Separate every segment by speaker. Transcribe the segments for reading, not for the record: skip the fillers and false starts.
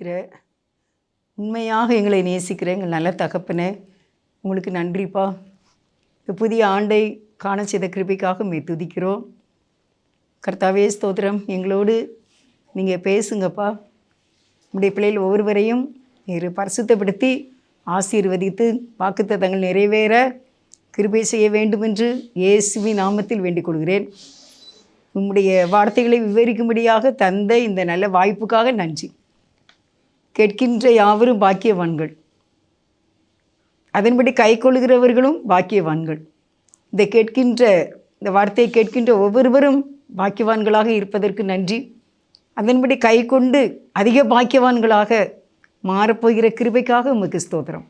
Speaker 1: நேசிக்கிற, உண்மையாக எங்களை நேசிக்கிற எங்கள் நல்ல தகப்பனே, உங்களுக்கு நன்றிப்பா. இந்த புதிய ஆண்டை காண செய்த கிருபைக்காக துதிக்கிறோம். கர்த்தாவே ஸ்தோத்திரம். எங்களோடு நீங்கள் பேசுங்கப்பா. உடைய பிள்ளைகள் ஒவ்வொருவரையும் நீர் பரிசுத்தப்படுத்தி ஆசீர்வதித்து வாக்குத்தத்தங்கள் நிறைவேற கிருபை செய்ய வேண்டுமென்று இயேசுவின் நாமத்தில் வேண்டிக் கொள்கிறேன். உம்முடைய வார்த்தைகளை விவரிக்கும்படியாக தந்த இந்த நல்ல வாய்ப்புக்காக நன்றி. கேட்கின்ற யாவரும் பாக்கியவான்கள், அதன்படி கை கொள்கிறவர்களும் பாக்கியவான்கள். இந்த வார்த்தையை கேட்கின்ற ஒவ்வொருவரும் பாக்கியவான்களாக இருப்பதற்கு நன்றி. அதன்படி கை கொண்டு அதிக பாக்கியவான்களாக மாறப்போகிற கிருபைக்காக உமக்கு ஸ்தோத்திரம்.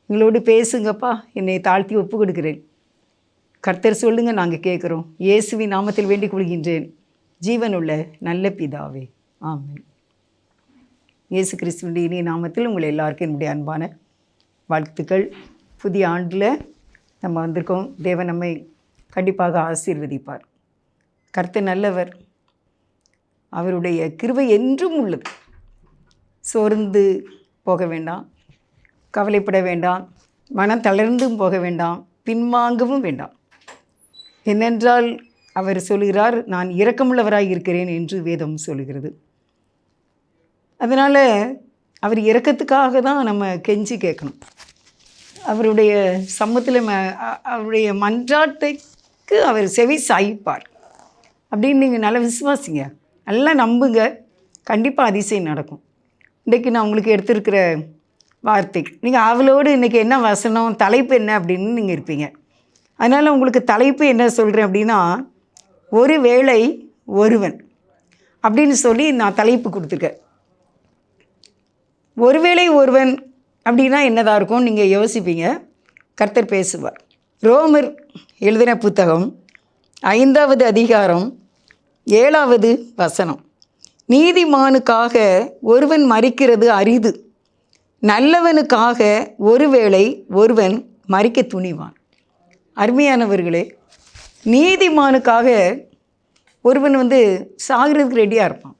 Speaker 1: எங்களோடு பேசுங்கப்பா. என்னை தாழ்த்தி ஒப்பு கொடுக்கிறேன். கர்த்தர் சொல்லுங்க, நாங்கள் கேட்குறோம். இயேசுவின் நாமத்தில் வேண்டிக் கொள்கின்றேன், ஜீவனுள்ள நல்ல பிதாவே, ஆமென். இயேசு கிறிஸ்துவின் இனிய நாமத்தில் உங்களை எல்லாருக்கும் என்னுடைய அன்பான வாழ்த்துக்கள். புதிய ஆண்டில் நம்ம வந்திருக்கோம். தேவன் நம்மை கண்டிப்பாக ஆசீர்வதிப்பார். கர்த்தர் நல்லவர், அவருடைய கிருபை என்றும் உள்ளது. சோர்ந்து போக வேண்டாம், கவலைப்பட வேண்டாம், மனம் தளர்ந்தும் போக வேண்டாம், பின்வாங்கவும் வேண்டாம். ஏனென்றால் அவர் சொல்கிறார், நான் இரக்கமுள்ளவராக இருக்கிறேன் என்று வேதம் சொல்கிறது. அதனால் அவர் இரக்கத்துக்காக தான் நம்ம கெஞ்சி கேட்கணும். அவருடைய சமூகத்தில் அவருடைய மன்றாட்டுக்கு அவர் செவி சாய்ப்பார் அப்படின்னு நீங்கள் நல்லா விசுவாசிங்க, நல்லா நம்புங்க. கண்டிப்பாக அதிசயம் நடக்கும். இன்றைக்கி நான் உங்களுக்கு எடுத்திருக்கிற வார்த்தை, நீங்கள் அவளோடு இன்றைக்கி என்ன வசனம், தலைப்பு என்ன அப்படின்னு நீங்கள் இருப்பீங்க. அதனால் உங்களுக்கு தலைப்பு என்ன சொல்கிறேன் அப்படின்னா, ஒரு வேளை ஒருவன் அப்படின்னு சொல்லி நான் தலைப்பு கொடுத்துருக்கேன். ஒருவேளை ஒருவன் அப்படின்னா என்னதாக இருக்கும் நீங்கள் யோசிப்பீங்க. கர்த்தர் பேசுவார். ரோமர் எழுதின புத்தகம் 5வது அதிகாரம் 7வது வசனம், நீதிமானுக்காக ஒருவன் மரிக்கிறது அரிது, நல்லவனுக்காக ஒருவேளை ஒருவன் மரிக்க துணிவான். அருமையானவர்களே, நீதிமானுக்காக ஒருவன் சாகிறதுக்கு ரெடியாக இருப்பான்.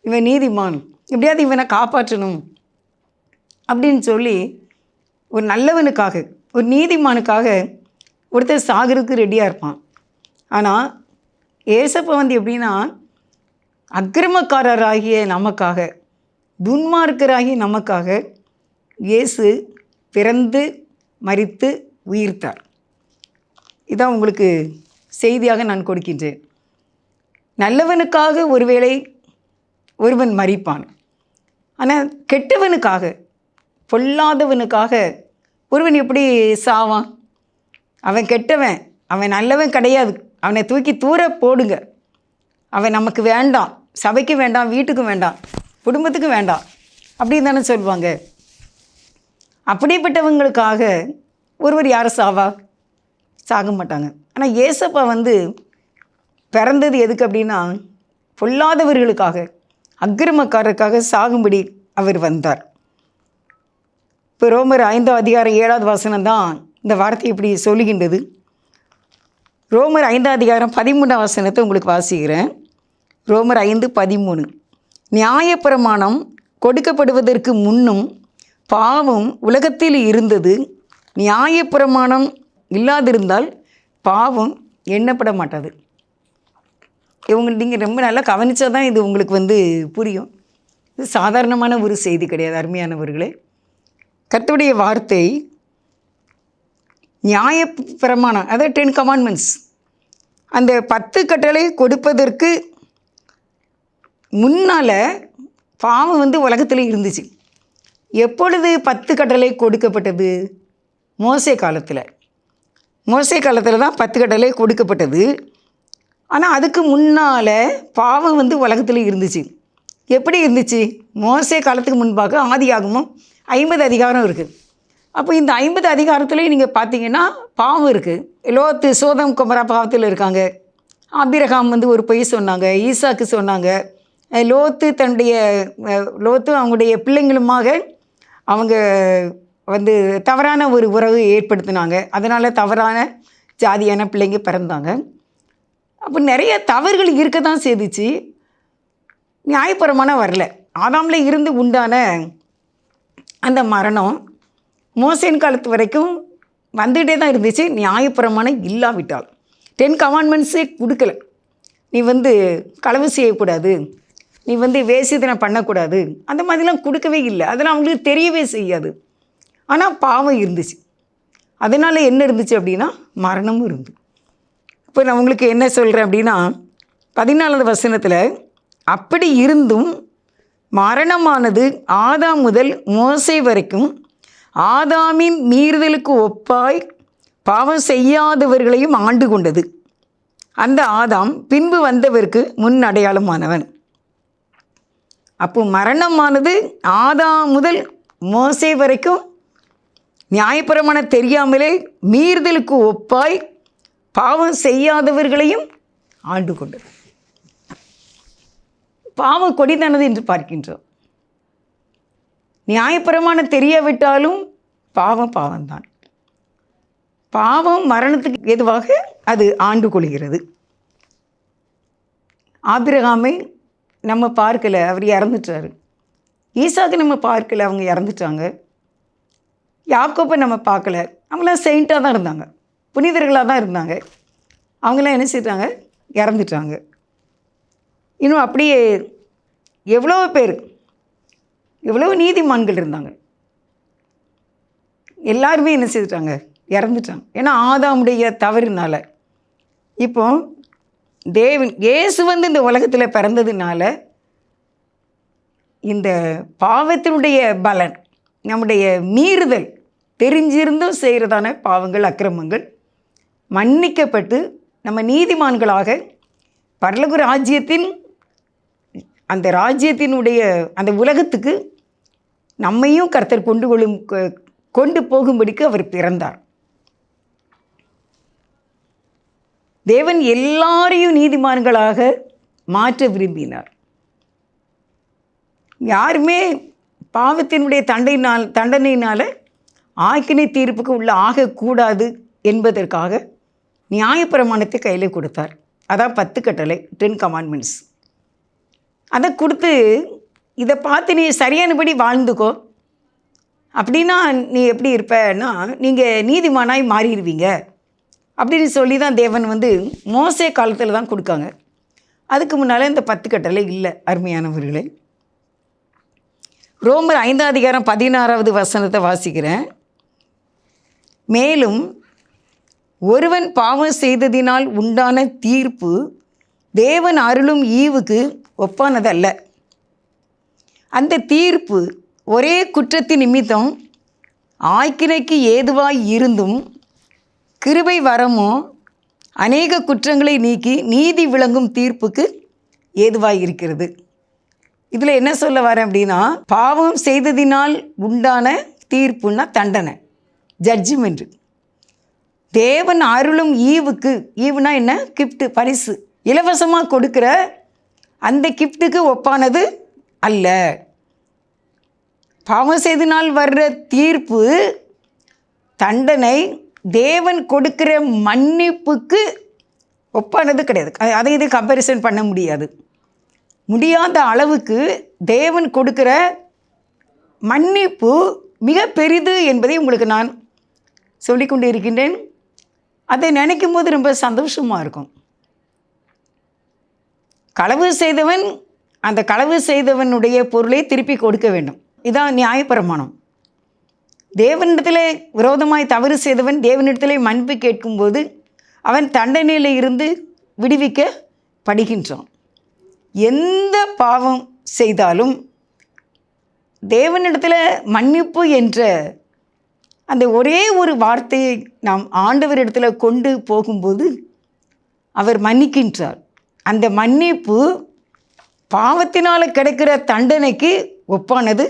Speaker 1: இவன் நீதிமான், எப்படியாவது இவனை காப்பாற்றணும் அப்படின்னு சொல்லி ஒரு நல்லவனுக்காக, ஒரு நீதிமானுக்காக ஒருத்தர் சாகிறதுக்கு ரெடியாக இருப்பான். ஆனால் ஏசப்பா எப்படின்னா, அக்கிரமக்காரராகிய நமக்காக, துன்மார்க்கராகிய நமக்காக இயேசு பிறந்து மரித்து உயிர்த்தார். இதான் உங்களுக்கு செய்தியாக நான் கொடுக்கின்றேன். நல்லவனுக்காக ஒருவேளை ஒருவன் மரிப்பான், ஆனால் கெட்டவனுக்காக, பொல்லாதவனுக்காக ஒருவன் எப்படி சாவான்? அவன் கெட்டவன், அவன் நல்லவன் கிடையாது, அவனை தூக்கி தூர போடுங்க, அவன் நமக்கு வேண்டாம், சபைக்கு வேண்டாம், வீட்டுக்கு வேண்டாம், குடும்பத்துக்கு வேண்டாம் அப்படின்னு தானே சொல்லுவாங்க. அப்படிப்பட்டவங்களுக்காக ஒருவர் யாரும் சாக மாட்டாங்க. ஆனால் ஏசப்பா பிறந்தது எதுக்கு அப்படின்னா, பொல்லாதவர்களுக்காக, அக்கிரமக்காரருக்காக சாகும்படி அவர் வந்தார். இப்போ ரோமர் 5வது அதிகாரம் 7வது வசனம் தான் இந்த வார்த்தை இப்படி சொல்லுகின்றது. ரோமர் 5வது அதிகாரம் 13வது வசனத்தை உங்களுக்கு வாசிக்கிறேன். ரோமர் 5:13, நியாயப்பிரமாணம் கொடுக்கப்படுவதற்கு முன்னும் பாவம் உலகத்தில் இருந்தது, நியாயப்பிரமாணம் இல்லாதிருந்தால் பாவம் எண்ணப்பட மாட்டாது. நீங்கள் ரொம்ப நல்லா கவனித்தா தான் இது உங்களுக்கு புரியும். இது சாதாரணமான ஒரு செய்தி கிடையாது. அருமையானவர்களே, கர்த்தருடைய வார்த்தை நியாயப்பிரமாணம், அதாவது 10 கமாண்ட்மெண்ட்ஸ், அந்த 10 கட்டளை கொடுப்பதற்கு முன்னால் பாவம் உலகத்தில் இருந்துச்சு. எப்பொழுது 10 கட்டளை கொடுக்கப்பட்டது? மோசே காலத்தில். மோசே காலத்தில் தான் 10 கட்டளை கொடுக்கப்பட்டது. ஆனால் அதுக்கு முன்னால் பாவம் உலகத்தில் இருந்துச்சு. எப்படி இருந்துச்சு? மோசே காலத்துக்கு முன்பாக ஆதியாகமம் 50 அதிகாரம் இருக்குது. அப்போ இந்த 50 அதிகாரத்துலேயும் நீங்கள் பார்த்தீங்கன்னா பாவம் இருக்குது. லோத்து, சோதம் குமரா பாவத்தில் இருக்காங்க. ஆபிரகாம் ஒரு பொய் சொன்னாங்க, ஈசாக்கு சொன்னாங்க. லோத்து அவங்களுடைய பிள்ளைங்களுமாக அவங்க தவறான ஒரு உறவு ஏற்படுத்தினாங்க. அதனால் தவறான ஜாதியான பிள்ளைங்க பிறந்தாங்க. அப்போ நிறைய தவறுகள் இருக்க தான் செய்துச்சு. நியாயப்பிரமாணம் வரல. ஆதாமில் இருந்து உண்டான அந்த மரணம் மோசேயின் காலத்து வரைக்கும் வந்துகிட்டே தான் இருந்துச்சு, நியாயப்பிரமாணம் இல்லாவிட்டால். 10 கமாண்ட்மெண்ட்ஸே கொடுக்கல. நீ களவு செய்யக்கூடாது, நீ வேசித்தனம் பண்ணக்கூடாது, அந்த மாதிரிலாம் கொடுக்கவே இல்லை. அதெல்லாம் அவங்களுக்கு தெரியவே செய்யாது. ஆனால் பாவம் இருந்துச்சு. அதனால் என்ன இருந்துச்சு அப்படின்னா மரணமும் இருந்து. இப்போ நான் உங்களுக்கு என்ன சொல்கிறேன் அப்படின்னா 14வது வசனத்தில், அப்படி இருந்தும் மரணமானது ஆதாம் முதல் மோசே வரைக்கும் ஆதாமின் மீறுதலுக்கு ஒப்பாய் பாவம் செய்யாதவர்களையும் ஆண்டு கொண்டது. அந்த ஆதாம் பின்பு வந்தவருக்கு முன் அடையாளமானவன். அப்போ மரணமானது ஆதாம் முதல் மோசே வரைக்கும் நியாயப்பிரமாணம் தெரியாமலே மீறுதலுக்கு ஒப்பாய் பாவம் செய்யாதவர்களையும் ஆண்டு கொண்டது. பாவம் கொடிதானது என்று பார்க்கின்றோம். நியாயப்பிரமாணம் தெரியாவிட்டாலும் பாவம்தான். பாவம் மரணத்துக்கு ஏதுவாக அது ஆண்டு கொள்கிறது. ஆபிரகாமை நம்ம பார்க்கல, அவர் இறந்துட்டார். ஈசாக்கு நம்ம பார்க்கல, அவங்க இறந்துட்டாங்க. யாக்கோப்பை நம்ம பார்க்கல, அவங்களாம் செயின்ட்டாக தான் இருந்தாங்க, புனிதர்களாக தான் இருந்தாங்க. அவங்களாம் என்ன செய்தாங்க? இறந்துட்டாங்க. இன்னும் அப்படியே எவ்வளோ பேர், எவ்வளோ நீதிமான்கள் இருந்தாங்க, எல்லாருமே என்ன செய்துட்டாங்க? இறந்துட்டாங்க. ஏன்னா ஆதாமுடைய தவறுனால. இப்போ தேவன் இயேசு இந்த உலகத்தில் பிறந்ததுனால இந்த பாவத்தினுடைய பலன், நம்முடைய மீறுதல், தெரிஞ்சிருந்தும் செய்கிறதான பாவங்கள், அக்கிரமங்கள் மன்னிக்கப்பட்டு நம்ம நீதிமான்களாக பரலோக ராஜ்யத்தின் அந்த ராஜ்யத்தினுடைய அந்த உலகத்துக்கு நம்மையும் கர்த்தர் கொண்டு போகும்படிக்கு அவர் பிறந்தார். தேவன் எல்லாரையும் நீதிமான்களாக மாற்ற விரும்பினார். யாருமே பாவத்தினுடைய தண்டனையினால் ஆக்கினை தீர்ப்புக்கு உள்ள ஆகக்கூடாது என்பதற்காக நியாயப்பிரமாணத்தை கையில் கொடுத்தார். அதான் 10 கட்டளை, 10 கமாண்ட்மெண்ட்ஸ். அதை கொடுத்து இதை பார்த்து நீ சரியானபடி வாழ்ந்துக்கோ, அப்படின்னா நீ எப்படி இருப்பேன்னா நீங்கள் நீதிமானாய் மாறிடுவீங்க அப்படின்னு சொல்லி தான் தேவன் மோசே காலத்தில் தான் கொடுக்காங்க. அதுக்கு முன்னால் இந்த 10 கட்டளை இல்லை. அருமையானவர்களே, ரோமர் 5ஆம் அதிகாரம் 16வது வசனத்தை வாசிக்கிறேன். மேலும் ஒருவன் பாவம் செய்ததினால் உண்டான தீர்ப்பு தேவன் அருளும் ஈவுக்கு ஒப்பானதல்ல. அந்த தீர்ப்பு ஒரே குற்றத்தின் நிமித்தம் ஆக்கினைக்கு ஏதுவாய் இருந்தும் கிருபை வரமோ அநேக குற்றங்களை நீக்கி நீதி விளங்கும் தீர்ப்புக்கு ஏதுவாய் இருக்கிறது. இதில் என்ன சொல்ல வரேன் அப்படின்னா, பாவம் செய்ததினால் உண்டான தீர்ப்புன்னா தண்டனை, ஜட்ஜ்மெண்ட். தேவன் அருளும் ஈவுக்கு, ஈவுனா என்ன? கிஃப்ட்டு, பரிசு, இலவசமாக கொடுக்குற அந்த கிஃப்ட்டுக்கு ஒப்பானது அல்ல. பாவம் செய்ததினால் வர்ற தீர்ப்பு, தண்டனை தேவன் கொடுக்கிற மன்னிப்புக்கு ஒப்பானது கிடையாது. அதை இது கம்பேரிசன் பண்ண முடியாத அளவுக்கு தேவன் கொடுக்கிற மன்னிப்பு மிக பெரிது என்பதை உங்களுக்கு நான் சொல்லிக்கொண்டு இருக்கின்றேன். அதை நினைக்கும் போது ரொம்ப சந்தோஷமாக இருக்கும். களவு செய்தவன் அந்த களவு செய்தவனுடைய பொருளை திருப்பி கொடுக்க வேண்டும். இதான் நியாயப்பிரமாணம். தேவனிடத்தில் விரோதமாய் தவறு செய்தவன் தேவனிடத்தில் மன்னிப்பு கேட்கும்போது அவன் தண்டனையில் இருந்து விடுவிக்கப்படுகின்றான். எந்த பாவம் செய்தாலும் தேவனிடத்தில் மன்னிப்பு என்ற அந்த ஒரே ஒரு வார்த்தையை நாம் ஆண்டவரிடத்தில் கொண்டு போகும்போது அவர் மன்னிக்கின்றார். அந்த மன்னிப்பு பாவத்தினால் கிடைக்கிற தண்டனைக்கு ஒப்பானது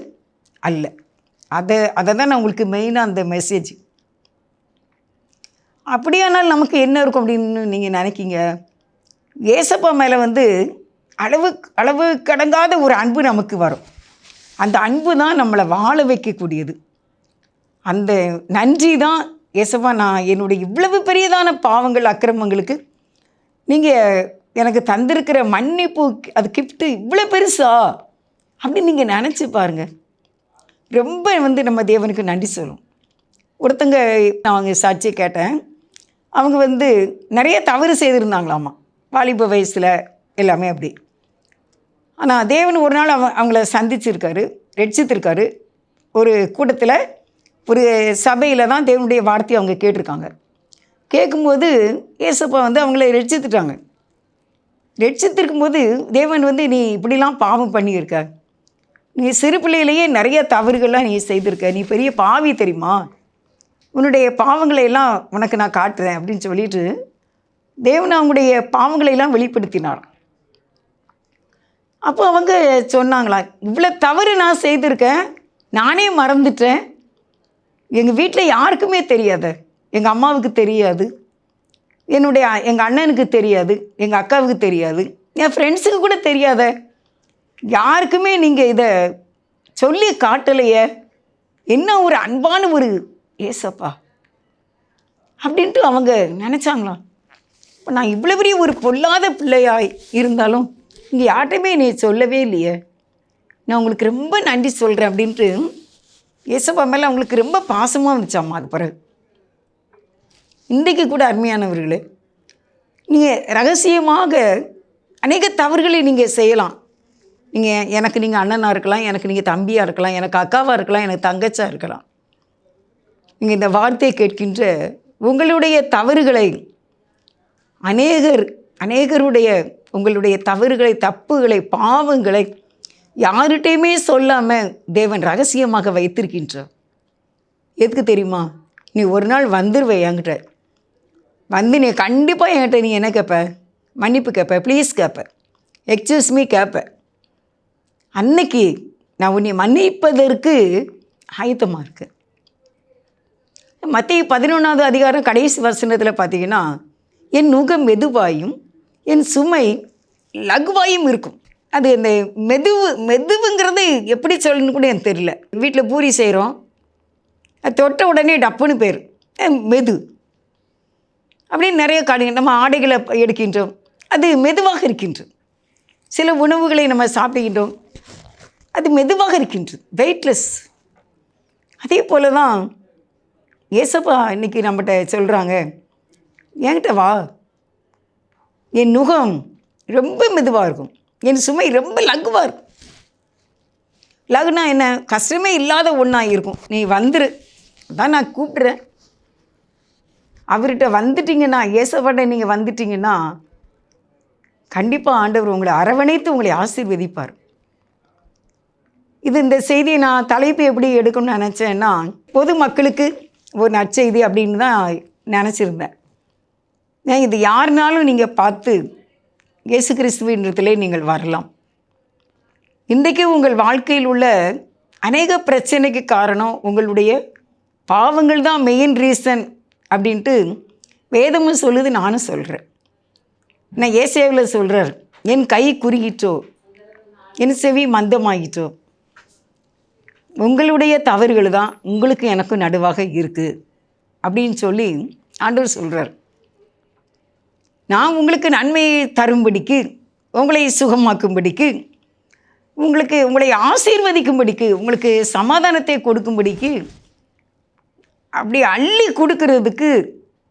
Speaker 1: அல்ல. அதை தான் நான் உங்களுக்கு மெயினாக அந்த மெசேஜ். அப்படியானால் நமக்கு என்ன இருக்கும் அப்படின்னு நீங்கள் நினைக்கிங்க? ஏசப்பா மேலே அளவு கடங்காத ஒரு அன்பு நமக்கு வரும். அந்த அன்பு தான் நம்மளை வாழ வைக்கக்கூடியது. அந்த நன்றி தான், ஏசப்பா நான் என்னுடைய இவ்வளவு பெரியதான பாவங்கள், அக்கிரமங்களுக்கு நீங்கள் எனக்கு தந்திருக்கிற மன்னிப்பு, அது கிஃப்ட்டு இவ்வளோ பெருசா அப்படின்னு நீங்கள் நினச்சி பாருங்கள். ரொம்ப நம்ம தேவனுக்கு நன்றி சொல்லணும். ஒருத்தங்க அவங்க சாட்சியை கேட்டேன். அவங்க நிறைய தவறு செய்திருந்தாங்களாமா வாலிப வயசில் எல்லாமே அப்படி. ஆனால் தேவன் ஒரு நாள் அவங்கள சந்திச்சிருக்காரு, ரட்சித்திருக்காரு. ஒரு கூட்டத்தில், ஒரு சபையில் தான் தேவனுடைய வார்த்தையை அவங்க கேட்டிருக்காங்க. கேட்கும்போது ஏசப்பா அவங்கள ரட்சித்துட்டாங்க. ரட்சித்திருக்கும்போது தேவன் நீ இப்படிலாம் பாவம் பண்ணியிருக்க, நீ சிறு பிள்ளையிலேயே நிறைய தவறுகள்லாம் நீ செய்திருக்க, நீ பெரிய பாவி தெரியுமா, உன்னுடைய பாவங்களை எல்லாம் உனக்கு நான் காட்டுறேன் அப்படின்னு சொல்லிட்டு தேவன் அவங்களுடைய பாவங்களை எல்லாம் வெளிப்படுத்தினார். அப்போ அவங்க சொன்னாங்களா, இவ்வளோ தவறு நான் செய்திருக்கேன், நானே மறந்துட்டேன், எங்கள் வீட்டில் யாருக்குமே தெரியாது, எங்கள் அம்மாவுக்கு தெரியாது, எங்கள் அண்ணனுக்கு தெரியாது, எங்கள் அக்காவுக்கு தெரியாது, என் ஃப்ரெண்ட்ஸுக்கு கூட தெரியாத, யாருக்குமே நீங்கள் இதை சொல்லி காட்டலையே, என்ன ஒரு அன்பான ஒரு ஏசப்பா அப்படின்ட்டு அவங்க நினச்சாங்களாம். இப்போ நான் இவ்வளோ பெரிய ஒரு பொல்லாத பிள்ளையாய் இருந்தாலும் இங்கே யார்ட்டையுமே நீ சொல்லவே இல்லையே, நான் உங்களுக்கு ரொம்ப நன்றி சொல்கிறேன் அப்படின்ட்டு ஏசப்பா மேலே அவங்களுக்கு ரொம்ப பாசமாக இருந்துச்சாம்மா. அது பிறகு இன்றைக்கு கூட அருமையானவர்களே, நீங்கள் ரகசியமாக அநேக தவறுகளை நீங்கள் செய்யலாம். நீங்கள் அண்ணனாக இருக்கலாம், எனக்கு நீங்கள் தம்பியாக இருக்கலாம், எனக்கு அக்காவாக இருக்கலாம், எனக்கு தங்கச்சியாக இருக்கலாம். நீங்கள் இந்த வார்த்தையை கேட்கின்ற உங்களுடைய தவறுகளை அநேகருடைய உங்களுடைய தவறுகளை, தப்புகளை, பாவங்களை யார்கிட்டையுமே சொல்லாமல் தேவன் ரகசியமாக வைத்திருக்கின்றார். எதுக்கு தெரியுமா? நீ ஒரு நாள் வந்துடுவே என்கிட்ட, நீ கண்டிப்பாக என்கிட்ட நீ என்ன கேட்ப? மன்னிப்பு கேட்ப, ப்ளீஸ் கேட்ப, எக்ஸ்கியூஸ் மீ கேட்ப. அன்னைக்கு நான் உன்னை மன்னிப்பதற்கு ஆயத்தமாக இருக்கேன். மத்தேயு 11வது அதிகாரம் கடைசி வசனத்தில் பார்த்தீங்கன்னா, என் நுகம் மெதுவாயும் என் சுமை லகுவாயும் இருக்கும். அது இந்த மெதுவுங்கிறது எப்படி சொல்லணும்னு கூட எனக்கு தெரியல. வீட்டில் பூரி செய்கிறோம், அது தொட்ட உடனே டப்புன்னு பேர் மெது. அப்படின்னு நிறைய காடுங்க. நம்ம ஆடைகளை எடுக்கின்றோம், அது மெதுவாக இருக்கின்றது. சில உணவுகளை நம்ம சாப்பிடுகின்றோம், அது மெதுவாக இருக்கின்றது, வெயிட்லெஸ். அதே போல தான் ஏசப்பா இன்றைக்கி நம்மகிட்ட சொல்கிறாங்க, என்கிட்ட வா, என் நுகம் ரொம்ப மெதுவாக இருக்கும், என் சுமை ரொம்ப லகுவாக இருக்கும். லகுனா என்ன? கஷ்டமே இல்லாத ஒன்றா இருக்கும். நீ வந்துரு, அதான் நான் கூப்பிட்றேன். அவர்கிட்ட வந்துட்டிங்கன்னா, ஏசப்பாட்ட நீங்கள் வந்துட்டிங்கன்னா கண்டிப்பாக ஆண்டவர் உங்களை அரவணைத்து உங்களை ஆசீர்வதிப்பார். இந்த செய்தியை நான் தலைப்பு எப்படி எடுக்கணும்னு நினச்சேன்னா, பொது மக்களுக்கு ஒரு நற்செய்தி அப்படின்னு தான் நினச்சிருந்தேன். இது யாருனாலும் நீங்கள் பார்த்து இயேசு கிறிஸ்துவின்றதிலே நீங்கள் வரலாம். இன்றைக்கு உங்கள் வாழ்க்கையில் உள்ள அநேக பிரச்சனைக்கு காரணம் உங்களுடைய பாவங்கள் தான் மெயின் ரீசன் அப்படின்ட்டு வேதமும் சொல்லுது, நானும் சொல்கிறேன். நான் ஏசாயாவில் சொல்கிறார், என் கை குறுகிட்டோ, என் செவி மந்தமாகிட்டோ, உங்களுடைய தவறுகள் தான் உங்களுக்கு எனக்கும் நடுவாக இருக்குது அப்படின்னு சொல்லி ஆண்டவர் சொல்கிறார். நான் உங்களுக்கு நன்மையை தரும்படிக்கு, உங்களை சுகமாக்கும்படிக்கு, உங்களை ஆசீர்வதிக்கும்படிக்கு, உங்களுக்கு சமாதானத்தை கொடுக்கும்படிக்கு, அப்படி அள்ளி கொடுக்கறதுக்கு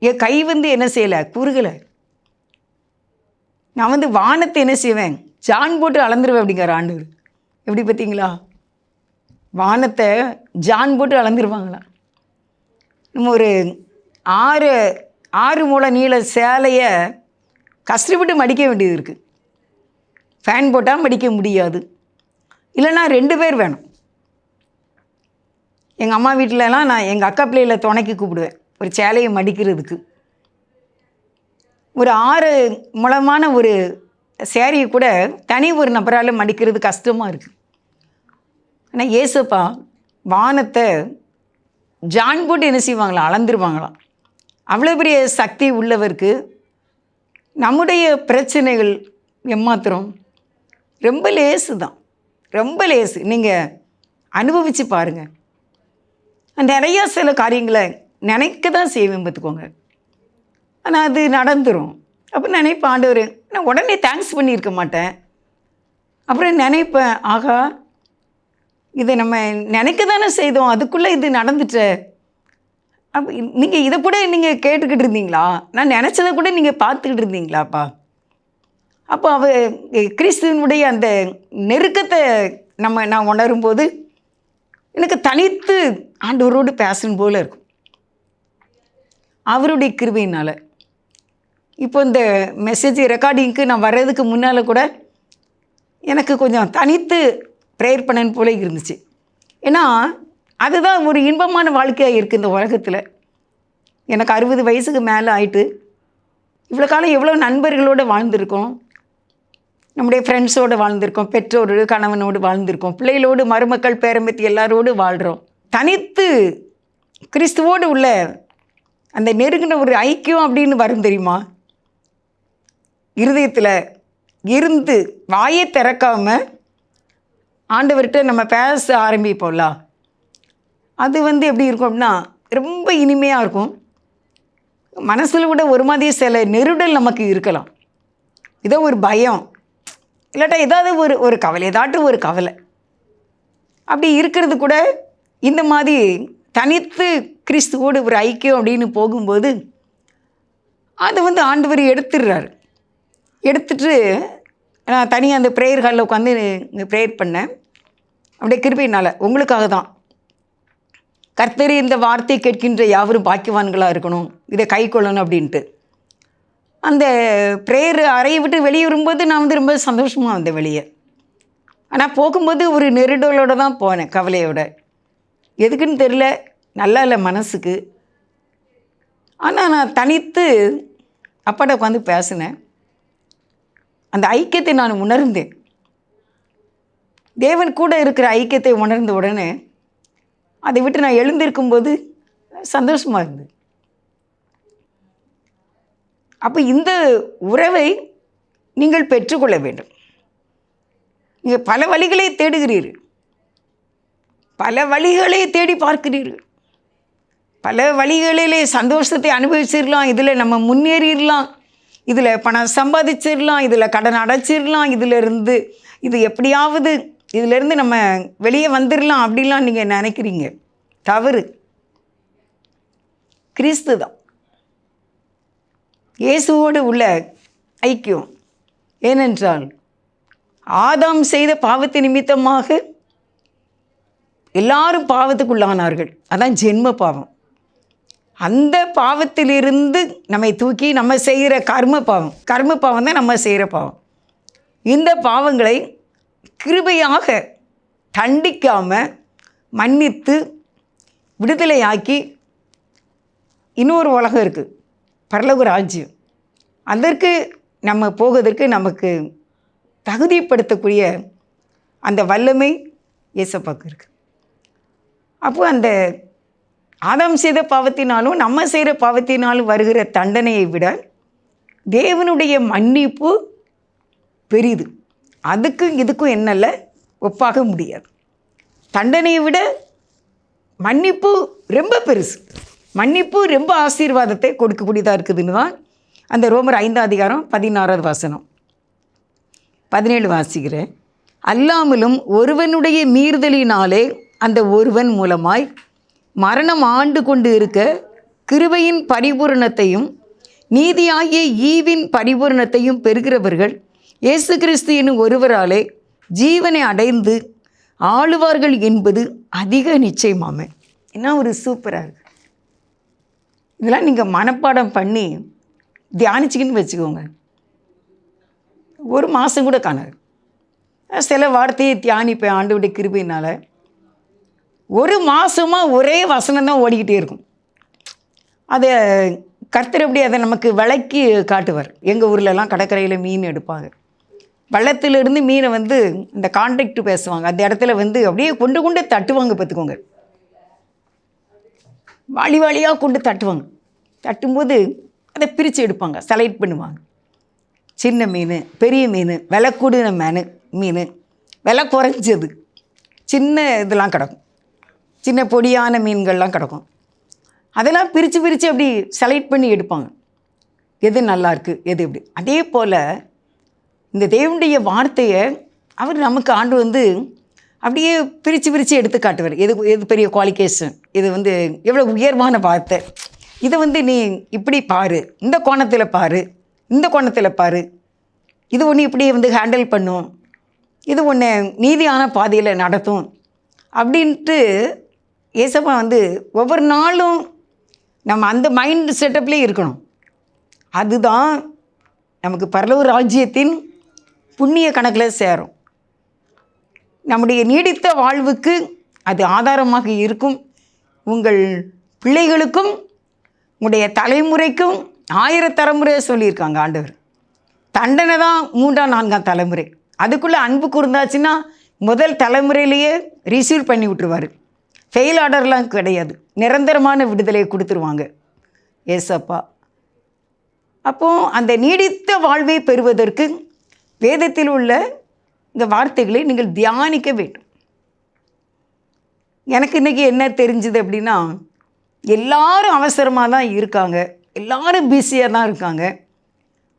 Speaker 1: என் கை என்ன செய்யலை, குறுகலை. நான் வானத்தை என்ன செய்வேன், ஜான் போட்டு அளந்துருவேன் அப்படிங்கிற ஆண்டவர். எப்படி பார்த்தீங்களா? வானத்தை ஜான் போட்டு அளந்துருவாங்களாம். நம்ம ஒரு 6 மூளை நீள சேலையை கஷ்டப்பட்டு மடிக்க வேண்டியது இருக்குது. ஃபேன் போட்டால் மடிக்க முடியாது, இல்லைன்னா 2 பேர் வேணும். எங்கள் அம்மா வீட்டிலலாம் நான் எங்கள் அக்கா பிள்ளைகளை துணைக்கு கூப்பிடுவேன் ஒரு சேலையை மடிக்கிறதுக்கு. ஒரு 6 முழமான ஒரு சேரீயை கூட தனி ஒரு நபரால் மடிக்கிறது கஷ்டமாக இருக்குது. ஆனால் ஏசப்பா வானத்தை ஜான் போட்டு என்ன செய்வாங்களாம், அளந்துருவாங்களாம். அவ்வளோ பெரிய சக்தி உள்ளவருக்கு நம்முடைய பிரச்சனைகள் எம்மாத்திரம் ரொம்ப லேசு தான், ரொம்ப லேசு. நீங்கள் அனுபவித்து பாருங்கள். நிறையா சில காரியங்களை நினைக்க தான் செய்வேன் பார்த்துக்கோங்க, ஆனால் அது நடந்துடும். அப்போ நினைப்பேன், ஆண்டவர் நான் உடனே தேங்க்ஸ் பண்ணியிருக்க மாட்டேன். அப்புறம் நினைப்பேன், ஆகா இதை நம்ம நினைக்க தானே செய்தோம், அதுக்குள்ளே இது நடந்துட்டு. அப்போ நீங்கள் இதை கூட நீங்கள் கேட்டுக்கிட்டு இருந்தீங்களா? நான் நினச்சதை கூட நீங்கள் பார்த்துக்கிட்டு இருந்தீங்களாப்பா? அப்போ கிறிஸ்துவனுடைய அந்த நெருக்கத்தை நான் உணரும்போது எனக்கு தனித்து ஆண்டவரோடு பேசணும் போல இருக்கும். அவருடைய கிருபையினால் இப்போ இந்த மெசேஜ் ரெக்கார்டிங்க்கு நான் வர்றதுக்கு முன்னால் கூட எனக்கு கொஞ்சம் தனித்து ப்ரேயர் பண்ணன்னு போல இருந்துச்சு. ஏன்னா அதுதான் ஒரு இன்பமான வாழ்க்கையாக இருக்குது இந்த உலகத்தில். எனக்கு 60 வயசுக்கு மேலே ஆயிட்டு இவ்வளோ காலம் எவ்வளோ நண்பர்களோடு வாழ்ந்திருக்கோம், நம்முடைய ஃப்ரெண்ட்ஸோடு வாழ்ந்திருக்கோம், பெற்றோரோடு கணவனோடு வாழ்ந்திருக்கோம், பிள்ளைகளோடு மருமக்கள் பேரம்பத்தி எல்லாரோடு வாழ்கிறோம். தனித்து கிறிஸ்துவோடு உள்ள அந்த நெருங்கின ஒரு ஐக்கியம் அப்படின்னு வரும் தெரியுமா? இருதயத்தில் இருந்து வாயை திறக்காமல் ஆண்டவர்கிட்ட நம்ம பேச ஆரம்பிப்போம்ல, அது எப்படி இருக்கும் அப்படின்னா ரொம்ப இனிமையாக இருக்கும். மனசில் விட ஒரு மாதிரி சில நெருடல் நமக்கு இருக்கலாம். ஏதோ ஒரு பயம், இல்லாட்டா ஏதாவது ஒரு கவலை, ஏதாட்டும் ஒரு கவலை அப்படி இருக்கிறது கூட இந்த மாதிரி தனித்து கிறிஸ்துவோடு ஒரு ஐக்கியம் அப்படின்னு போகும்போது அது ஆண்டவர் எடுத்துடுறாரு. எடுத்துட்டு நான் தனியாக அந்த ப்ரேயர் ஹாலில் உட்காந்து ப்ரேயர் பண்ணேன். அப்படியே கிருபையினால் உங்களுக்காக தான். கர்த்தர் இந்த வார்த்தை கேட்கின்ற யாவரும் பாக்கியவான்களாக இருக்கணும், இதை கை கொள்ளணும் அப்படின்ட்டு அந்த ப்ரேயர் அறையை விட்டு வெளியே வரும்போது நான் ரொம்ப சந்தோஷமாக வந்தேன் வெளியே. ஆனால் போகும்போது ஒரு நெருடலோடு தான் போனேன், கவலையோட. எதுக்குன்னு தெரியல, நல்லா இல்லை மனசுக்கு. ஆனால் நான் தனித்து அப்பாட்ட உட்காந்து பேசினேன். அந்த ஐக்கியத்தை நான் உணர்ந்தேன். தேவன் கூட இருக்கிற ஐக்கியத்தை உணர்ந்த உடனே அதை விட்டு நான் எழுந்திருக்கும்போது சந்தோஷமாக இருந்தது. அப்போ இந்த உறவை நீங்கள் பெற்றுக்கொள்ள வேண்டும். நீங்கள் பல வழிகளை தேடுகிறீர்கள், பல வழிகளை தேடி பார்க்கிறீர்கள், பல வழிகளிலே சந்தோஷத்தை அனுபவிச்சிடலாம், இதில் நம்ம முன்னேறிடலாம், இதில் பணம் சம்பாதிச்சிடலாம், இதில் கடன் அடைச்சிடலாம், இதிலிருந்து இது எப்படியாவது இதிலேருந்து நம்ம வெளியே வந்துடலாம் அப்படிலாம் நீங்கள் நினைக்கிறீங்க. தவறு. கிறிஸ்து தான், இயேசுவோடு உள்ள ஐக்கியம். ஏனென்றால் ஆதாம் செய்த பாவத்தை நிமித்தமாக எல்லாரும் பாவத்துக்குள்ளானார்கள். அதான் ஜென்ம பாவம். அந்த பாவத்திலிருந்து நம்மை தூக்கி நம்ம செய்கிற கர்ம பாவம் தான் நம்ம செய்கிற பாவம். இந்த பாவங்களை கிருபையாக தண்டிக்காமல் மன்னித்து விடுதலையாக்கி இன்னொரு உலகம் இருக்குது, பரலோக ராஜ்யம். அதற்கு நம்ம போவதற்கு நமக்கு தகுதிப்படுத்தக்கூடிய அந்த வல்லமை இயேசுவுக்கு இருக்குது. அப்போது அந்த ஆதாம் செய்த பாவத்தினாலும் நம்ம செய்கிற பாவத்தினாலும் வருகிற தண்டனையை விட தேவனுடைய மன்னிப்பு பெரிது. அதுக்கும் இதுக்கும் என்னல்ல, ஒப்பாக முடியாது. தண்டனையை விட மன்னிப்பு ரொம்ப பெருசு. மன்னிப்பு ரொம்ப ஆசீர்வாதத்தை கொடுக்கக்கூடியதாக இருக்குதுன்னு தான் அந்த ரோமர் 5:16 17 வாசிக்கிறேன். அல்லாமலும் ஒருவனுடைய மீறுதலினாலே அந்த ஒருவன் மூலமாய் மரணம் ஆண்டு கொண்டு இருக்க கிருபையின் பரிபூரணத்தையும் நீதியாகிய ஈவின் பரிபூரணத்தையும் பெறுகிறவர்கள் இயேசு கிறிஸ்து என்னும் ஒருவராலே ஜீவனை அடைந்து ஆளுவார்கள் என்பது அதிக நிச்சயமாமே. என்ன ஒரு சூப்பராக இருக்குது. இதெல்லாம் நீங்கள் மனப்பாடம் பண்ணி தியானிச்சிக்கின்னு வச்சுக்கோங்க, ஒரு மாதம் கூட காணாது. சில வார்த்தையை தியானிப்பேன் ஆண்டவருடைய கிருபையினால். ஒரு மாதமாக ஒரே வசனம் தான் ஓடிக்கிட்டே இருக்கும். அதை கர்த்தர் எப்படி அதை நமக்கு விளக்கி காட்டுவார். எங்கள் ஊர்லலாம் கடற்கரையில் மீன் எடுப்பாங்க. வள்ளத்திலிருந்து மீனை இந்த கான்ட்ராக்ட் பேசுவாங்க. அந்த இடத்துல அப்படியே கொண்டு தட்டுவாங்க. பார்த்துக்கோங்க, வாளி வாளியாக கொண்டு தட்டுவாங்க. தட்டும்போது அதை பிரித்து எடுப்பாங்க, செலக்ட் பண்ணுவாங்க. சின்ன மீன், பெரிய மீன், விலை கூடின மீன், விலை குறைஞ்சது, சின்ன இதெல்லாம் கிடக்கும், சின்ன பொடியான மீன்கள்லாம் கிடக்கும். அதெல்லாம் பிரித்து அப்படி செலக்ட் பண்ணி எடுப்பாங்க, எது நல்லாயிருக்கு எது எப்படி. அதே போல் இந்த தேவனுடைய வார்த்தையை அவர் நமக்கு ஆண்டு அப்படியே பிரித்து எடுத்து காட்டுவார். எது பெரிய குவாலிஃபிகேஷன், இது எவ்வளோ உயர்வான வார்த்தை, இதை நீ இப்படி பாரு, இந்த கோணத்தில் பாரு, இந்த கோணத்தில் பாரு, இது ஒன்று இப்படி ஹேண்டில் பண்ணும், இது ஒன்று நீதியான பாதையில் நடத்தும் அப்படின்ட்டு ஏசப்பா ஒவ்வொரு நாளும் நம்ம அந்த மைண்ட் செட்டப்லேயே இருக்கணும். அதுதான் நமக்கு பரலோக ராஜ்யத்தின் புண்ணிய கணக்கில் சேரும். நம்முடைய நீடித்த வாழ்வுக்கு அது ஆதாரமாக இருக்கும். உங்கள் பிள்ளைகளுக்கும் உங்களுடைய தலைமுறைக்கும் 1000 தலைமுறை சொல்லியிருக்காங்க ஆண்டவர். தண்டனை தான் 3ஆம் 4ஆம் தலைமுறை. அதுக்குள்ளே அன்பு கூர்ந்தாச்சுன்னா முதல் தலைமுறையிலேயே ரிசீவ் பண்ணி விட்டுருவார். ஃபெயில் ஆர்டர்லாம் கிடையாது, நிரந்தரமான விடுதலையை கொடுத்துருவாங்க ஏசப்பா. அப்போது அந்த நீடித்த வாழ்வை பெறுவதற்கு வேதத்தில் உள்ள இந்த வார்த்தைகளை நீங்கள் தியானிக்க வேண்டும். எனக்கு இன்றைக்கி என்ன தெரிஞ்சுது அப்படின்னா, எல்லாரும் அவசரமாக தான் இருக்காங்க, எல்லாரும் பிஸியாக தான் இருக்காங்க.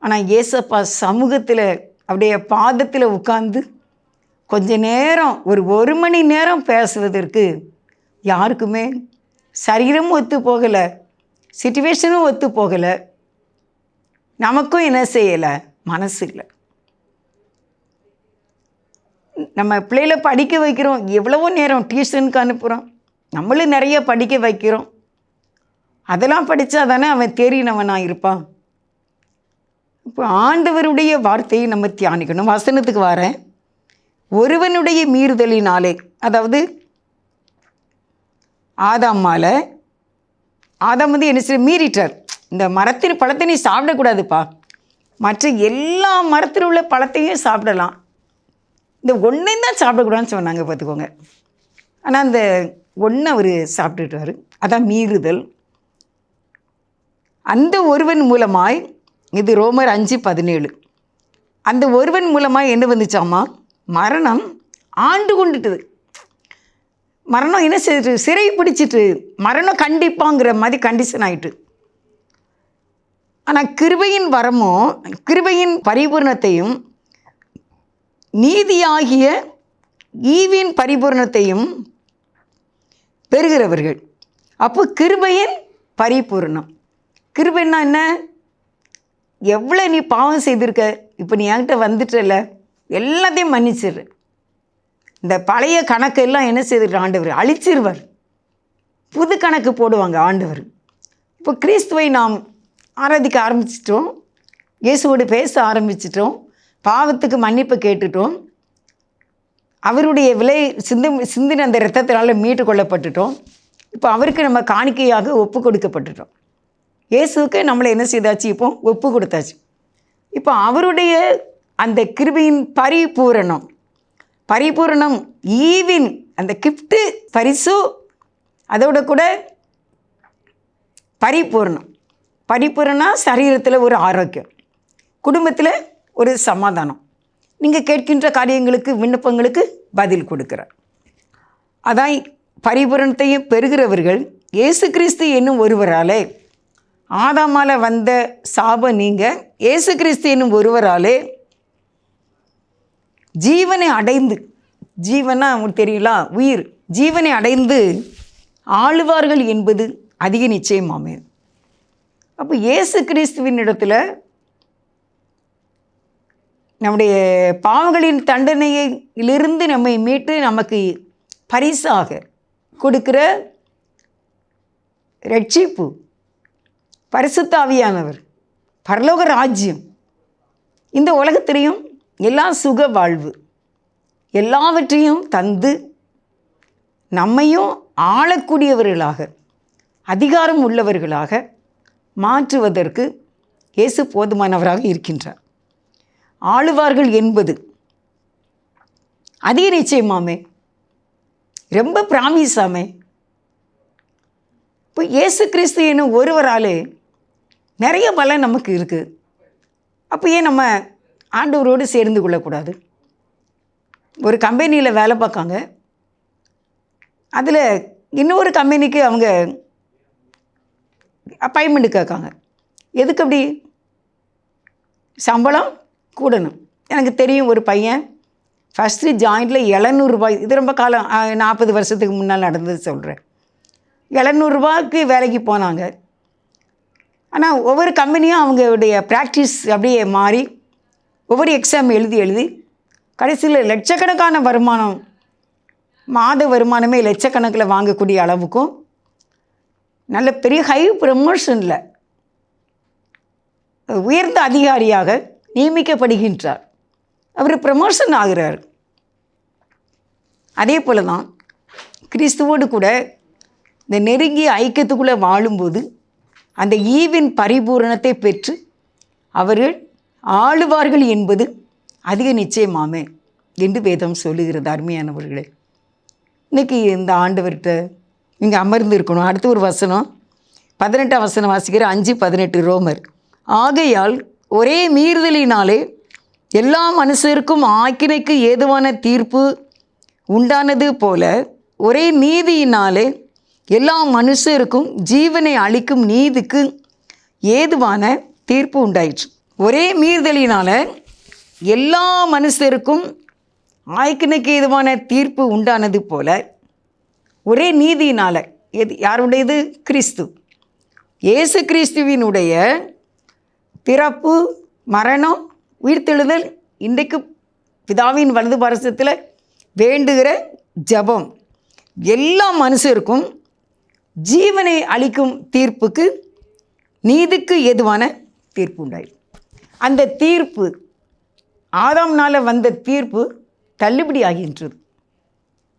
Speaker 1: ஆனால் ஏசப்பா சமூகத்தில் அப்படியே பாதத்தில் உட்கார்ந்து கொஞ்ச நேரம் ஒரு மணி நேரம் பேசுவதற்கு யாருக்குமே சரீரமும் ஒத்து போகலை, சிச்சுவேஷனும் ஒத்து போகலை, நமக்கும் என்ன செய்யலை, மனசு இல்லை. நம்ம பிள்ளைகளை படிக்க வைக்கிறோம், எவ்வளவோ நேரம் டியூஷனுக்கு அனுப்புகிறோம், நம்மளும் நிறைய படிக்க வைக்கிறோம். அதெல்லாம் படித்தா தானே அவன் தேறினவனாக இருப்பான். இப்போ ஆண்டவருடைய வார்த்தையை நம்ம தியானிக்கணும். வசனத்துக்கு வரேன். ஒருவனுடைய மீறுதலினாலே, அதாவது ஆதாம் என்ன செய்ய மீறிட்டார். இந்த மரத்தின் பழத்தை நீ சாப்பிடக்கூடாதுப்பா, மற்ற எல்லா மரத்தில் உள்ள பழத்தையும் சாப்பிடலாம், இந்த ஒன்றையும் தான் சாப்பிடக்கூடாதுன்னு சொன்னாங்க பார்த்துக்கோங்க. ஆனால் அந்த ஒன்றை அவர் சாப்பிட்டுட்டார். அதான் மீறுதல். அந்த ஒருவன் மூலமாய், இது ரோமர் 5:17, அந்த ஒருவன் மூலமாக என்ன வந்துச்சாமா, மரணம் ஆண்டு கொண்டுட்டுது. மரணம் என்ன செய்துட்டு, சிறை பிடிச்சிட்டு, மரணம் கண்டிப்பாங்கிற மாதிரி கண்டிஷன் ஆகிட்டு. ஆனால் கிருபையின் வரமும் கிருபையின் பரிபூர்ணத்தையும் நீதியாகிய ஈவின் பரிபூர்ணத்தையும் பெறுகிறவர்கள். அப்போ கிருபையின் பரிபூர்ணம். கிருபைன்னா என்ன? எவ்வளோ நீ பாவம் செய்திருக்க, இப்போ நீ என்கிட்ட வந்துட்டல, எல்லாத்தையும் மன்னிச்சிடு. இந்த பழைய கணக்கெல்லாம் என்ன செய்திருக்க ஆண்டவர் அழிச்சிருவார், புது கணக்கு போடுவாங்க ஆண்டவர். இப்போ கிறிஸ்துவை நாம் ஆராதிக்க ஆரம்பிச்சிட்டோம், இயேசுவோடு பேச ஆரம்பிச்சிட்டோம், பாவத்துக்கு மன்னிப்பு கேட்டுட்டோம், அவருடைய விலை சிந்தின அந்த இரத்தத்தினால மீட்டு கொள்ளப்பட்டுட்டோம். இப்போ அவருக்கு நம்ம காணிக்கையாக ஒப்பு கொடுக்கப்பட்டுட்டோம். இயேசுக்கு நம்மளை என்ன செய்தாச்சு, இப்போ ஒப்பு கொடுத்தாச்சு. இப்போ அவருடைய அந்த கிருபையின் பரிபூரணம் ஈவின் அந்த கிஃப்ட்டு பரிசு, அதோட கூட பரிபூரணம் சரீரத்தில் ஒரு ஆரோக்கியம், குடும்பத்தில் ஒரு சமாதானம், நீங்கள் கேட்கின்ற காரியங்களுக்கு விண்ணப்பங்களுக்கு பதில் கொடுக்கிறார். அதான் பரிபூரணத்தையும் பெறுகிறவர்கள் இயேசு கிறிஸ்து என்னும் ஒருவராலே, ஆதாமால வந்த சாபம் நீங்க இயேசு கிறிஸ்து என்னும் ஒருவராலே ஜீவனை அடைந்து, ஜீவனா உங்களுக்கு தெரியல, உயிர் ஜீவனை அடைந்து ஆளுவார்கள் என்பது அதிக நிச்சயமாமே. அப்போ இயேசு கிறிஸ்துவின் இடத்துல நம்முடைய பாவங்களின் தண்டனையிலிருந்து நம்மை மீட்டு நமக்கு பரிசாக கொடுக்கிற ரட்சிப்பு, பரிசுத்த ஆவியானவர், பரலோக ராஜ்யம், இந்த உலகத்திலையும் எல்லா சுக வாழ்வு எல்லாவற்றையும் தந்து நம்மையும் ஆளக்கூடியவர்களாக, அதிகாரம் உள்ளவர்களாக மாற்றுவதற்கு இயேசு போதுமானவராக இருக்கின்றார். ஆளுவார்கள் என்பது அதிக நிச்சயமாமே, ரொம்ப பிராமிஸாமே. இப்போ இயேசு கிறிஸ்து என்னும் ஒருவராலே நிறைய பலன் நமக்கு இருக்குது. அப்போ ஏன் நம்ம ஆண்டவரோடு சேர்ந்து கொள்ளக்கூடாது? ஒரு கம்பெனியில் வேலை பார்க்காங்க, அதில் இன்னொரு கம்பெனிக்கு அவங்க அப்பாயின்மெண்ட் கேட்காங்க. எதுக்கு அப்படி? சம்பளம் கூடணும். எனக்கு தெரியும் ஒரு பையன் ஃபஸ்ட்டு ஜாயிண்டில் 700 ரூபாய், இது ரொம்ப காலம் 40 வருஷத்துக்கு முன்னால் நடந்தது சொல்கிறேன். 700 ரூபாய்க்கு வேலைக்கு போனாங்க. ஆனால் ஒவ்வொரு கம்பெனியும் அவங்களுடைய ப்ராக்டிஸ் அப்படியே மாறி ஒவ்வொரு எக்ஸாம் எழுதி கடைசியில் லட்சக்கணக்கான வருமானம், மாத வருமானமே லட்சக்கணக்கில் வாங்கக்கூடிய அளவுக்கும் நல்ல பெரிய ஹை ப்ரமோஷனில் உயர்ந்த அதிகாரியாக நியமிக்கப்படுகின்றார். அவர் ப்ரமோஷன் ஆகிறார். அதே போல தான் கிறிஸ்துவோடு கூட இந்த நெருங்கிய ஐக்கியத்துக்குள்ளே வாழும்போது அந்த ஈவின் பரிபூரணத்தை பெற்று அவர்கள் ஆளுவார்கள் என்பது அதிக நிச்சயமாமே என்று வேதம் சொல்லுகிறது. அருமையானவர்களே, இன்றைக்கி இந்த ஆண்டவர்கிட்ட நீங்கள் அமர்ந்து இருக்கணும். அடுத்த ஒரு வசனம் 18 வசனம் வாசிக்கிற 5:18 ரோமர். ஆகையால் ஒரே மீறுதலினாலே எல்லா மனுஷருக்கும் ஆக்கினைக்கு ஏதுவான தீர்ப்பு உண்டானது போல ஒரே நீதியினாலே எல்லா மனுஷருக்கும் ஜீவனை அளிக்கும் நீதிக்கு ஏதுவான தீர்ப்பு உண்டாயிற்று. ஒரே மீறுதலினால் எல்லா மனுஷருக்கும் ஆக்கினைக்கு ஏதுவான தீர்ப்பு உண்டானது போல ஒரே நீதியினால், யாருடையது? கிறிஸ்து. இயேசு கிறிஸ்துவினுடைய பிறப்பு, மரணம், உயிர்த்தெழுதல், இன்றைக்கு பிதாவின் வலது பாரசத்தில் வேண்டுகிற ஜபம், எல்லா மனுஷருக்கும் ஜீவனை அளிக்கும் தீர்ப்புக்கு, நீதிக்கு ஏதுவான தீர்ப்பு உண்டாயிற்று. அந்த தீர்ப்பு, ஆதாம்னால் வந்த தீர்ப்பு தள்ளுபடி ஆகின்றது.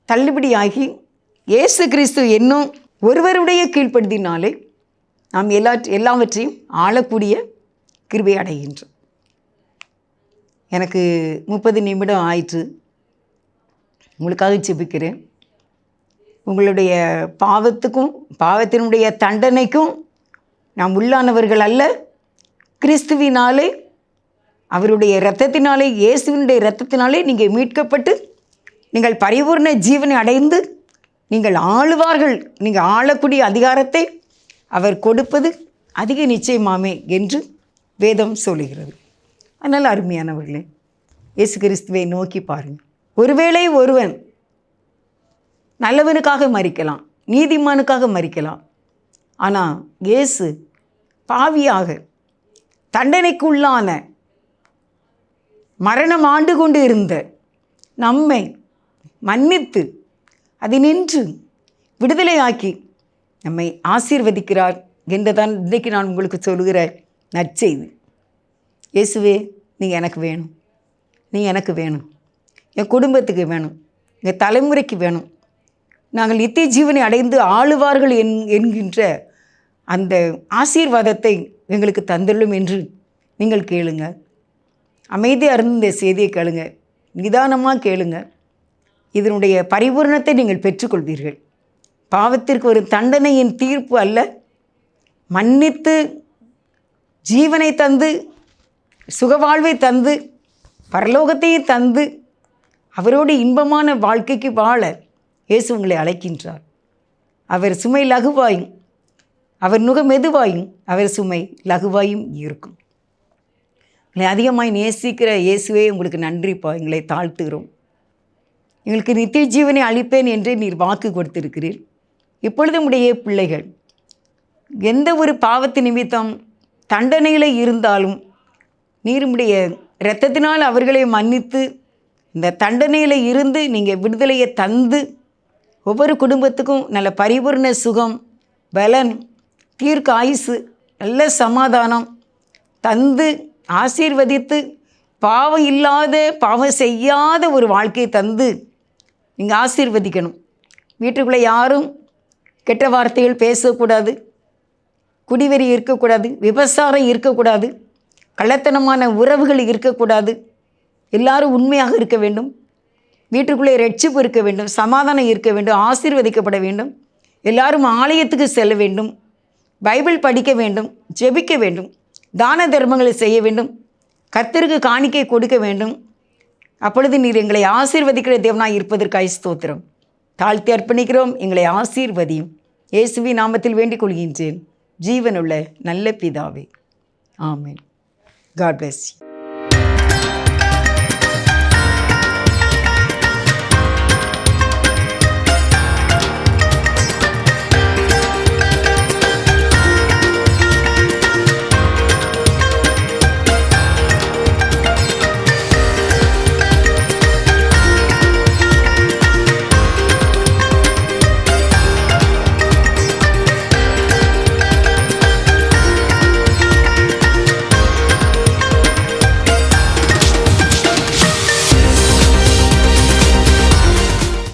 Speaker 1: தள்ளுபடியாகி இயேசு கிறிஸ்து என்னும் ஒருவருடைய கீழ்ப்படுத்தினாலே நாம் எல்லாவற்றையும் ஆளக்கூடிய கிருபை அடைகின்றோம். எனக்கு 30 நிமிடம் ஆயிற்று. உங்களுக்காக ஜெபிக்கிறேன். உங்களுடைய பாவத்துக்கும் பாவத்தினுடைய தண்டனைக்கும் நாம் உள்ளானவர்கள் அல்ல. கிறிஸ்துவினாலே, அவருடைய இரத்தத்தினாலே, இயேசுவினுடைய இரத்தத்தினாலே நீங்கள் மீட்கப்பட்டு நீங்கள் பரிபூர்ண ஜீவனை அடைந்து நீங்கள் ஆளுவார்கள். நீங்கள் ஆளக்கூடிய அதிகாரத்தை அவர் கொடுப்பது அதிக நிச்சயமாமே என்று வேதம் சொல்லுகிறது. அதனால் அருமையானவர்களே, இயேசு கிறிஸ்துவை நோக்கி பாருங்கள். ஒருவேளை ஒருவன் நல்லவனுக்காக மரிக்கலாம், நீதிமானுக்காக மரிக்கலாம். ஆனால் இயேசு பாவியாக தண்டனைக்குள்ளான மரணம் ஆண்டு கொண்டு இருந்த நம்மை மன்னித்து அதினின்று விடுதலையாக்கி நம்மை ஆசீர்வதிக்கிறார் என்றுதான் இன்றைக்கு நான் உங்களுக்கு சொல்கிற நற்செய்தி. இயேசுவே, நீங்கள் எனக்கு வேணும், நீங்கள் எனக்கு வேணும், என் குடும்பத்துக்கு வேணும், எங்கள் தலைமுறைக்கு வேணும், நாங்கள் நித்திய ஜீவனை அடைந்து ஆளுவார்கள் என்கின்ற அந்த ஆசீர்வாதத்தை எங்களுக்கு தந்துள்ளும் என்று நீங்கள் கேளுங்க. அமைதியாக இருந்து இந்த செய்தியை கேளுங்க, நிதானமாக கேளுங்க. இதனுடைய பரிபூரணத்தை நீங்கள் பெற்றுக்கொள்வீர்கள். பாவத்திற்கு ஒரு தண்டனையின் தீர்ப்பு அல்ல, மன்னித்து ஜீவனை தந்து சுகவாழ்வை தந்து பரலோகத்தையும் தந்து அவரோடு இன்பமான வாழ்க்கைக்கு வாழ இயேசு உங்களை அழைக்கின்றார். அவர் சுமை லகுவாயும் அவர் நுக மெதுவாயும் அவர் சுமை லகுவாயும் இருக்கும். எங்களை அதிகமாய் நேசிக்கிற இயேசுவே, உங்களுக்கு நன்றிப்பா. எங்களை தாழ்த்துகிறோம். எங்களுக்கு நித்திய ஜீவனை அளிப்பேன் என்று நீர் வாக்கு கொடுத்திருக்கிறீர். இப்பொழுது உடைய பிள்ளைகள் எந்த ஒரு பாவத்து நிமித்தம் தண்டனையில் இருந்தாலும் நீர் உடைய இரத்தத்தினால் அவர்களை மன்னித்து இந்த தண்டனையில் இருந்து நீங்கள் விடுதலையை தந்து ஒவ்வொரு குடும்பத்துக்கும் நல்ல பரிபூர்ண சுகம், பலன், தீர்க்க ஆயுசு, நல்ல சமாதானம் தந்து ஆசீர்வதித்து பாவம் இல்லாத, பாவம் செய்யாத ஒரு வாழ்க்கையை தந்து நீங்கள் ஆசீர்வதிக்கணும். வீட்டுக்குள்ளே யாரும் கெட்ட வார்த்தைகள் பேசக்கூடாது, குடிவெறி இருக்கக்கூடாது, விபசாரம் இருக்கக்கூடாது, கள்ளத்தனமான உறவுகள் இருக்கக்கூடாது. எல்லாரும் உண்மையாக இருக்க வேண்டும். வீட்டுக்குள்ளே ரட்சிப்பு இருக்க வேண்டும், சமாதானம் இருக்க வேண்டும், ஆசீர்வதிக்கப்பட வேண்டும். எல்லாரும் ஆலயத்துக்கு செல்ல வேண்டும், பைபிள் படிக்க வேண்டும், ஜெபிக்க வேண்டும், தான தர்மங்களை செய்ய வேண்டும், கர்த்தருக்கு காணிக்கை கொடுக்க வேண்டும். அப்பொழுது நீர் எங்களை ஆசீர்வதிக்கிற தேவனாய் இருப்பதற்காக ஸ்தோத்திரம். தாழ்த்தி அர்ப்பணிக்கிறோம். எங்களை ஆசீர்வதியும். இயேசுவின் நாமத்தில் வேண்டிக் கொள்கின்றேன், ஜீவனுள்ள நல்ல பிதாவே. ஆமென். God bless you.